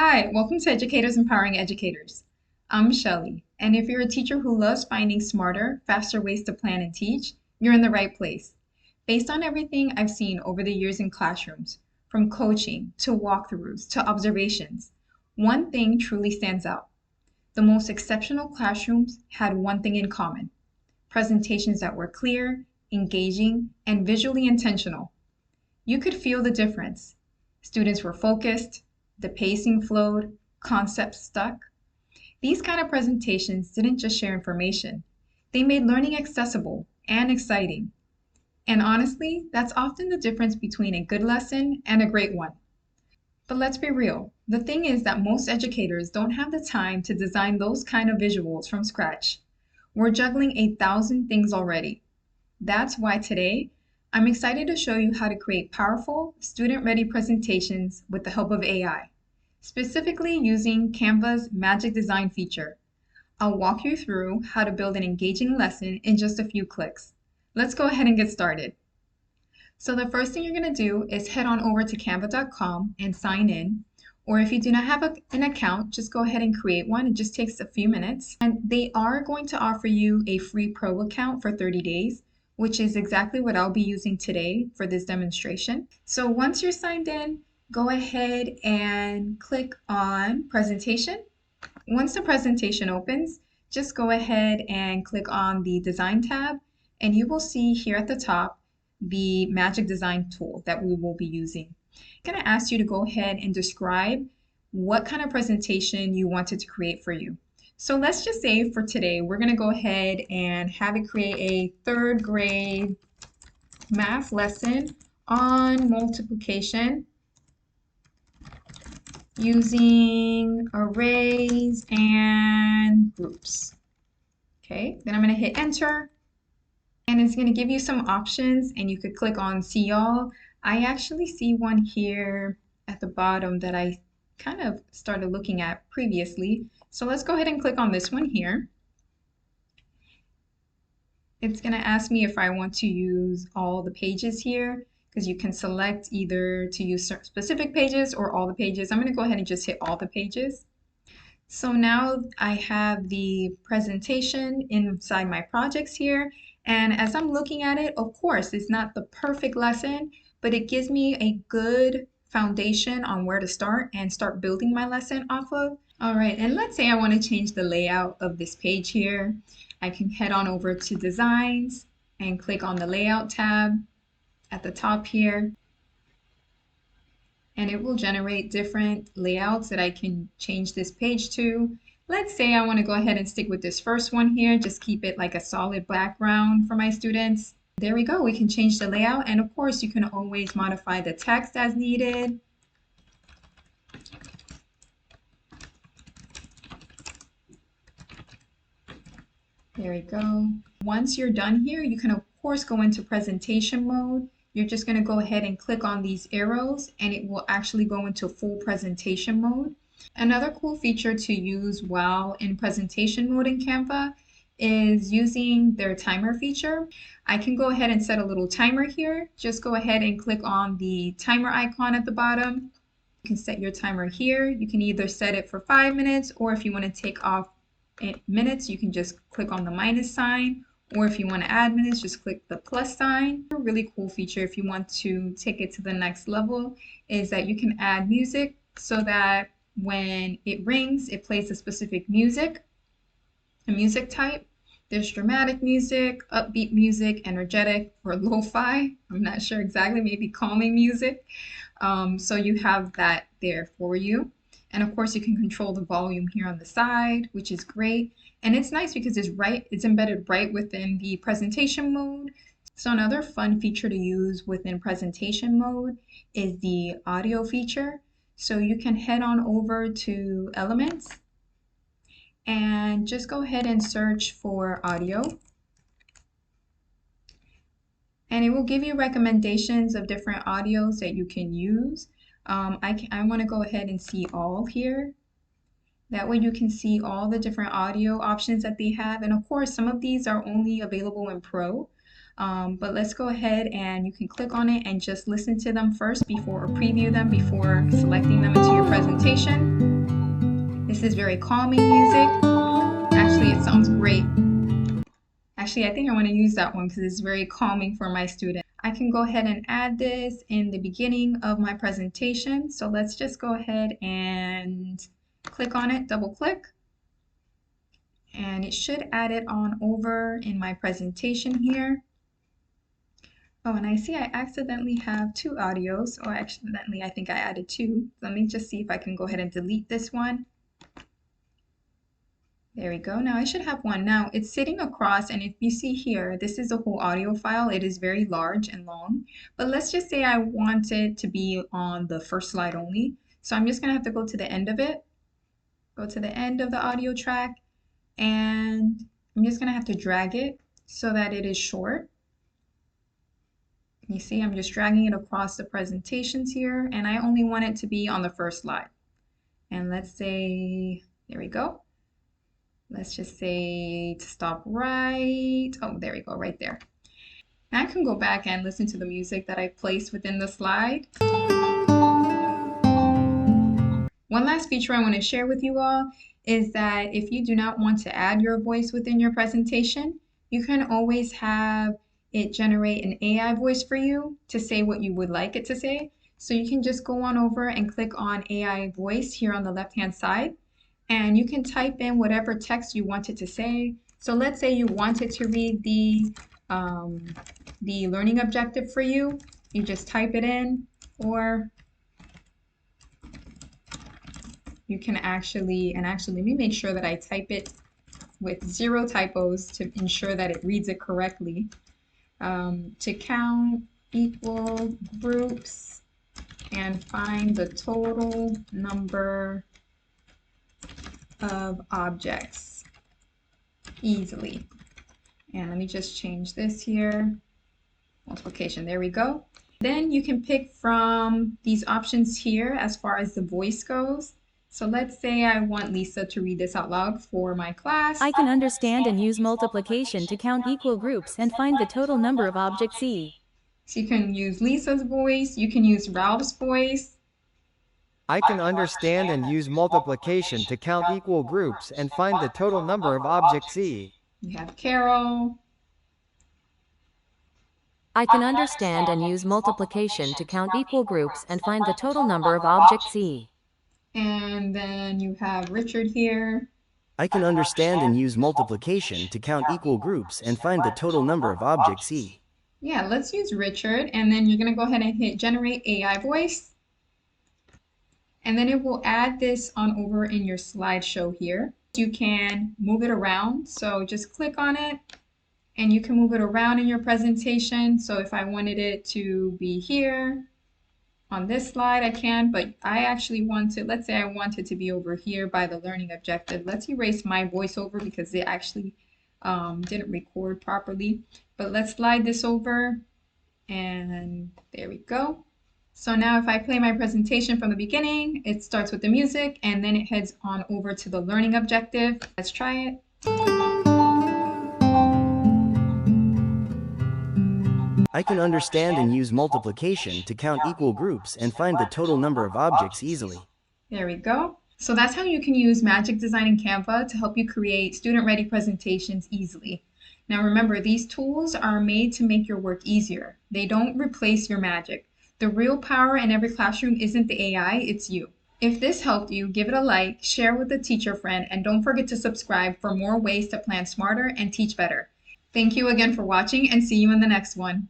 Hi, welcome to Educators Empowering Educators. I'm Shelly, and if you're a teacher who loves finding smarter, faster ways to plan and teach, you're in the right place. Based on everything I've seen over the years in classrooms, from coaching to walkthroughs to observations, one thing truly stands out. The most exceptional classrooms had one thing in common: presentations that were clear, engaging, and visually intentional. You could feel the difference. Students were focused, the pacing flowed, concepts stuck. These kind of presentations didn't just share information, they made learning accessible and exciting. And honestly, that's often the difference between a good lesson and a great one. But let's be real, the thing is that most educators don't have the time to design those kind of visuals from scratch. We're juggling 1,000 things already. That's why today, I'm excited to show you how to create powerful, student-ready presentations with the help of AI, specifically using Canva's Magic Design feature. I'll walk you through how to build an engaging lesson in just a few clicks. Let's go ahead and get started. So the first thing you're going to do is head on over to canva.com and sign in. Or if you do not have an account, just go ahead and create one. It just takes a few minutes. And they are going to offer you a free pro account for 30 days, which is exactly what I'll be using today for this demonstration. So once you're signed in, go ahead and click on presentation. Once the presentation opens, just go ahead and click on the design tab, and you will see here at the top the Magic Design tool that we will be using. I'm going to ask you to go ahead and describe what kind of presentation you wanted to create for you. So let's just say for today, we're going to go ahead and have it create a third grade math lesson on multiplication using arrays and groups. Okay, then I'm going to hit enter, and it's going to give you some options, and you could click on see all. I actually see one here at the bottom that I kind of started looking at previously. So let's go ahead and click on this one here. It's going to ask me if I want to use all the pages here, because you can select either to use specific pages or all the pages. I'm going to go ahead and just hit all the pages. So now I have the presentation inside my projects here, and as I'm looking at it, of course, it's not the perfect lesson, but it gives me a good foundation on where to start and start building my lesson off of. All right, and let's say I want to change the layout of this page here. I can head on over to Designs and click on the Layout tab at the top here, and it will generate different layouts that I can change this page to. Let's say I want to go ahead and stick with this first one here, just keep it like a solid background for my students. There we go, we can change the layout, and of course you can always modify the text as needed. There we go. Once you're done here, you can of course go into presentation mode. You're just going to go ahead and click on these arrows, and it will actually go into full presentation mode. Another cool feature to use while in presentation mode in Canva is using their timer feature. I can go ahead and set a little timer here. Just go ahead and click on the timer icon at the bottom. You can set your timer here. You can either set it for 5 minutes, or if you want to take off minutes, you can just click on the minus sign, or if you want to add minutes, just click the plus sign. A really cool feature if you want to take it to the next level is that you can add music so that when it rings, it plays a specific music, a music type. There's dramatic music, upbeat music, energetic, or lo-fi. I'm not sure exactly, maybe calming music. So you have that there for you. And of course you can control the volume here on the side, which is great. And it's nice because it's embedded right within the presentation mode. So another fun feature to use within presentation mode is the audio feature. So you can head on over to Elements and just go ahead and search for audio. And it will give you recommendations of different audios that you can use. I want to go ahead and see all here. That way you can see all the different audio options that they have. And of course, some of these are only available in Pro. But let's go ahead and you can click on it and just listen to them first or preview them before selecting them into your presentation. This is very calming music. Actually, it sounds great. Actually, I think I want to use that one because it's very calming for my students. I can go ahead and add this in the beginning of my presentation. So let's just go ahead and click on it, double click, and it should add it on over in my presentation here. Oh, and I see I accidentally have two audios, or accidentally I think I added two. Let me just see if I can go ahead and delete this one. There we go. Now I should have one. Now it's sitting across, and if you see here, this is a whole audio file. It is very large and long, but let's just say I want it to be on the first slide only. So I'm just gonna have to go to the end of it, go to the end of the audio track, and I'm just gonna have to drag it so that it is short. You see, I'm just dragging it across the presentations here, and I only want it to be on the first slide. And let's say, there we go. Let's just say to stop right. Oh, there we go, right there. Now I can go back and listen to the music that I placed within the slide. One last feature I want to share with you all is that if you do not want to add your voice within your presentation, you can always have it generate an AI voice for you to say what you would like it to say. So you can just go on over and click on AI voice here on the left-hand side, and you can type in whatever text you want it to say. So let's say you wanted to read the learning objective for you. You just type it in, or you can actually let me make sure that I type it with 0 typos to ensure that it reads it correctly. To count equal groups and find the total number of objects easily. And let me just change this here. Multiplication, there we go. Then you can pick from these options here as far as the voice goes. So let's say I want Lisa to read this out loud for my class. I can understand and use multiplication to count equal groups and find the total number of objects E. So you can use Lisa's voice, you can use Ralph's voice. I can understand and use multiplication to count equal groups and find the total number of objects E. You have Carol. I can understand and use multiplication to count equal groups and find the total number of objects E. And then you have Richard here. I can understand and use multiplication to count equal groups and find the total number of objects E. Yeah, let's use Richard, and then you're going to go ahead and hit Generate AI Voice. And then it will add this on over in your slideshow here. You can move it around, so just click on it, and you can move it around in your presentation. So if I wanted it to be here, on this slide I can, but I actually want to, let's say I want it to be over here by the learning objective. Let's erase my voiceover because it actually didn't record properly. But let's slide this over, and there we go. So now if I play my presentation from the beginning, it starts with the music and then it heads on over to the learning objective. Let's try it. I can understand and use multiplication to count equal groups and find the total number of objects easily. There we go. So that's how you can use Magic Design in Canva to help you create student-ready presentations easily. Now remember, these tools are made to make your work easier. They don't replace your magic. The real power in every classroom isn't the AI, it's you. If this helped you, give it a like, share with a teacher friend, and don't forget to subscribe for more ways to plan smarter and teach better. Thank you again for watching, and see you in the next one.